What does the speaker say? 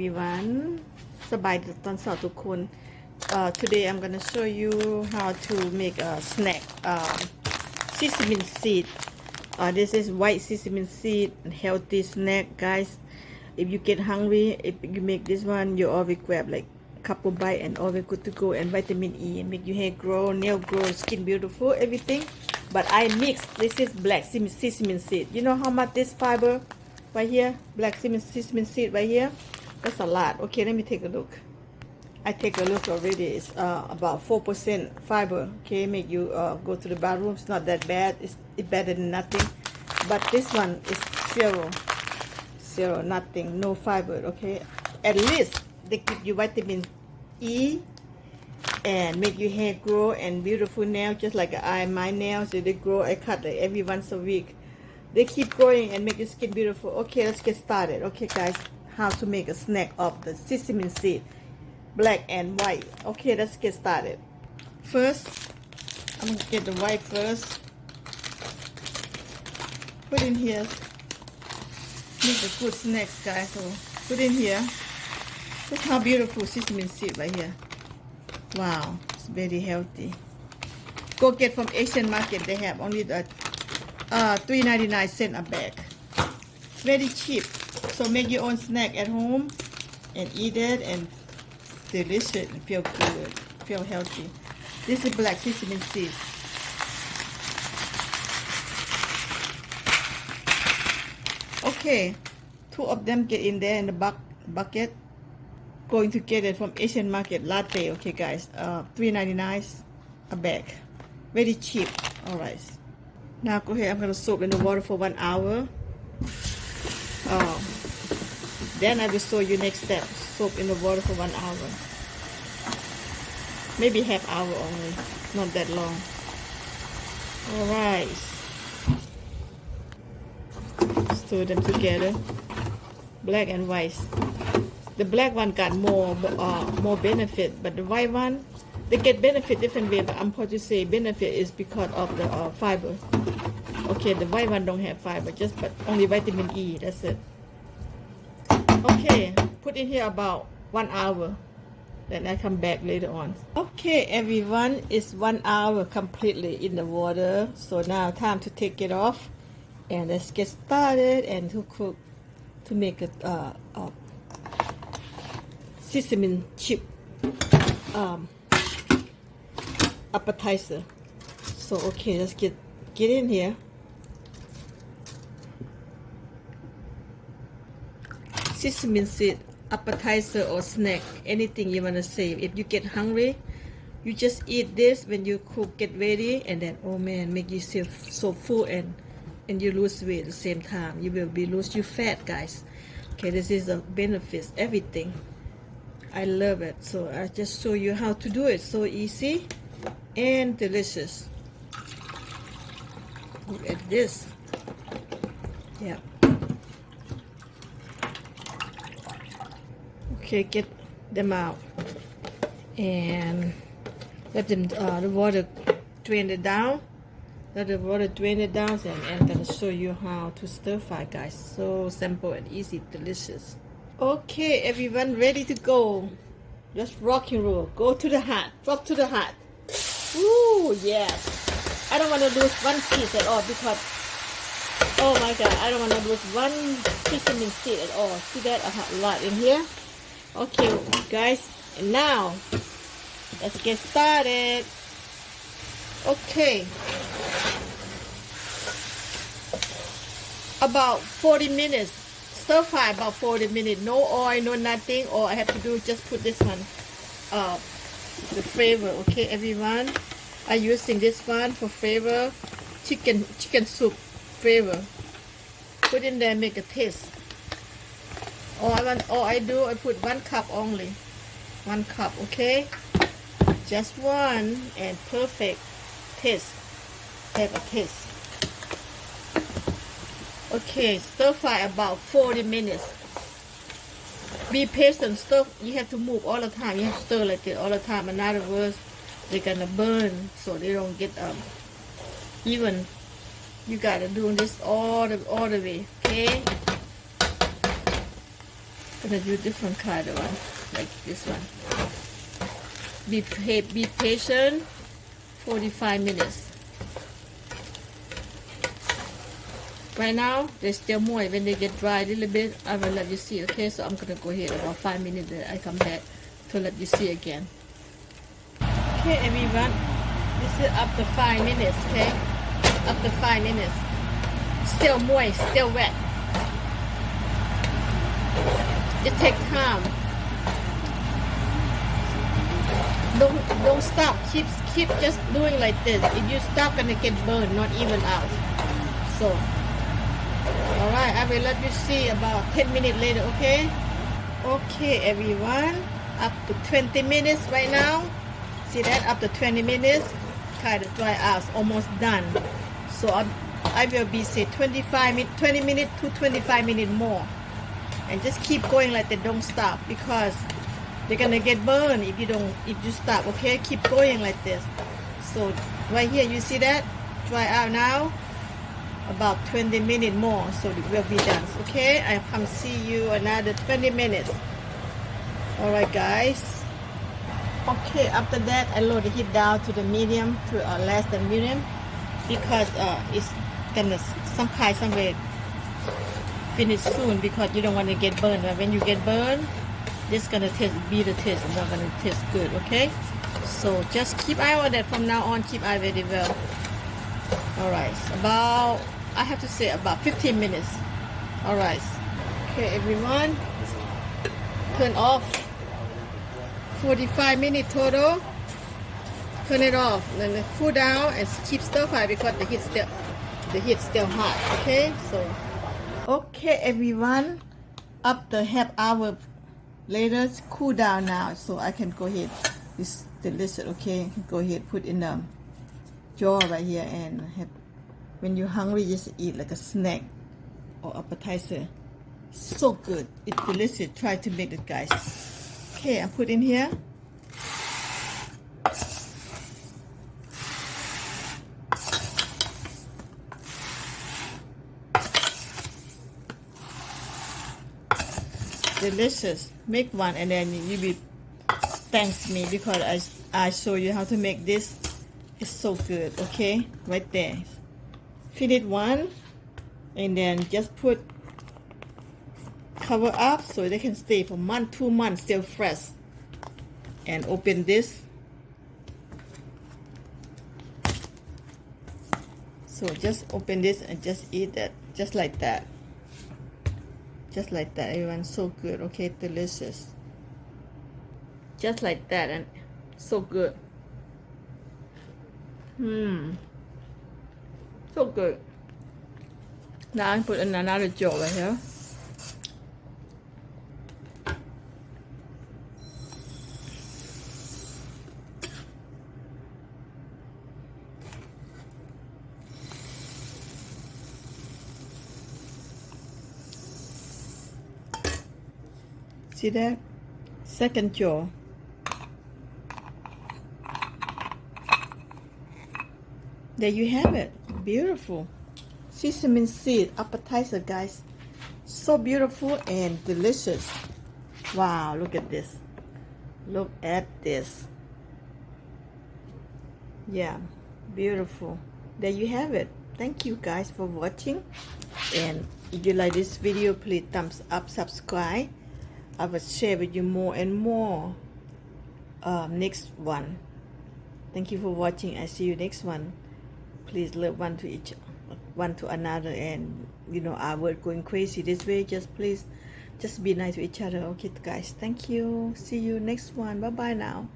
everyone สบายดีตอนเช้าทุกคน today I'm gonna show you how to make a snack sesame seed this is white sesame seed healthy snack guys if you get hungry if you make this one you always grab like couple bite and always good to go and vitamin E and make your hair grow nail grow skin beautiful everything but I mix this is black sesame seed you know how much this fiber right here black sesame seed right here that's a lot okay let me take a look I take a look already it's about 4% fiber okay make you go to the bathroom it's not that bad it's better than nothing but this one is zero nothing no fiber okay at least they give you vitamin E and make your hair grow and beautiful nail just like my nails they grow I cut like every once a week they keep growing and make your skin beautiful okay let's get started okay guys how to make a snack of the sesame seed black and white okay let's get started first I'm gonna get the white first put in here make a good snacks guys so put in here look how beautiful sesame seed right here wow it's very healthy go get from Asian market they have only the 3.99 cents a bag very cheap so make your own snack at home and eat it and delicious and feel good feel healthy this is black sesame seeds okay 2 of them get in there in the bucket going to get it from Asian market latte okay guys 3.99 a bag very cheap all right now go ahead I'm going to soak in the water for 1 hour then I will show you next step soak in the water for 1 hour maybe half hour only not that long all right stir them together black and white the black one got more benefit but the white one they get benefit different way but I'm supposed to say benefit is because of the fiber okay the white one don't have fiber just but only vitamin E that's it okay put in here about 1 hour then I come back later on okay everyone it's 1 hour completely in the water so now time to take it off and let's get started and to cook to make a sesame chip appetizer so okay let's get in here sesame seed appetizer or snack anything you want to say if you get hungry you just eat this when you cook get ready and then oh man make yourself so full and you lose weight at the same time you will be lose your fat guys okay this is the benefits everything I love it so I just show you how to do it so easy and delicious look at this yeah okay get them out and let them the water drain it down let the water drain it down and I'm gonna show you how to stir fry guys so simple and easy delicious okay everyone ready to go just rock and roll go to the hot drop to the hot ooh yes I don't want to lose one piece at all because oh my god I don't want to lose one sesame seed at all see that a lot in here okay guys and now let's get started okay about 40 minutes stir fry about 40 minutes no oil no nothing all I have to do is just put this one the flavor okay everyone I using this one for flavor chicken soup flavor put in there make a taste all I do I put 1 cup only 1 cup okay just one and perfect taste have a taste okay stir fry about 40 minutes be patient stir you have to move all the time you have to stir like it all the time in other words they're gonna burn so they don't get even you gotta do this all the way okay gonna do different kind of one, like this one. Be patient. 45 minutes. Right now, they're still moist. When they get dry a little bit, I will let you see, okay? So I'm gonna go ahead about 5 minutes, then I come back to let you see again. Okay, everyone, this is up to 5 minutes, okay? Up to 5 minutes. Still moist, still wet. It takes time. Don't stop. Keep just doing like this. If you stop, gonna get burned, not even out. So, all right, I will let you see about 10 minutes later, okay? Okay, everyone, up to 20 minutes right now. See that? Up to 20 minutes. Kind of dry out, almost done. So I will be say 20 minutes to 25 minutes more, and just keep going like that. Don't stop, because they're gonna get burned if you stop, okay? Keep going like this. So right here, you see that? Dry out now. About 20 minutes more, so it will be done, okay? I come see you another 20 minutes. All right, guys. Okay, after that, I lower the heat down to the medium, to less than medium, because it's gonna some way finish soon, because you don't want to get burned. But when you get burned, this gonna be the taste, not gonna taste good, okay? So just keep eye on that from now on. Keep eye very well. All right, about, I have to say about 15 minutes. All right. Okay, everyone, turn off. 45 minutes total. Turn it off, then cool down and keep stir fry, because the heat's still hot. Okay, so okay, everyone, up to half hour later, it's cool down now, so I can go ahead. It's delicious. Okay, go ahead, put in the jar right here, and have, when you're hungry, just eat like a snack or appetizer. So good, it's delicious. Try to make it, guys. Okay, I put in here. Delicious. Make one, and then you will thanks me, because I show you how to make this. It's so good. Okay, right there. Finish one, and then just put cover up so they can stay for month, 2 months, still fresh. And open this. So just open this and just eat that, just like that. Just like that, everyone. So good. Okay, delicious. Just like that, and so good. So good. Now I put in another jar right here. See that? Second jar. There you have it. Beautiful. Sesame seed appetizer, guys. So beautiful and delicious. Wow, look at this. Look at this. Yeah, beautiful. There you have it. Thank you guys for watching. And if you like this video, please thumbs up, subscribe. I will share with you more and more next one. Thank you for watching. I see you next one. Please love one to another, and you know our world going crazy this way. Just please, just be nice to each other. Okay, guys. Thank you. See you next one. Bye bye now.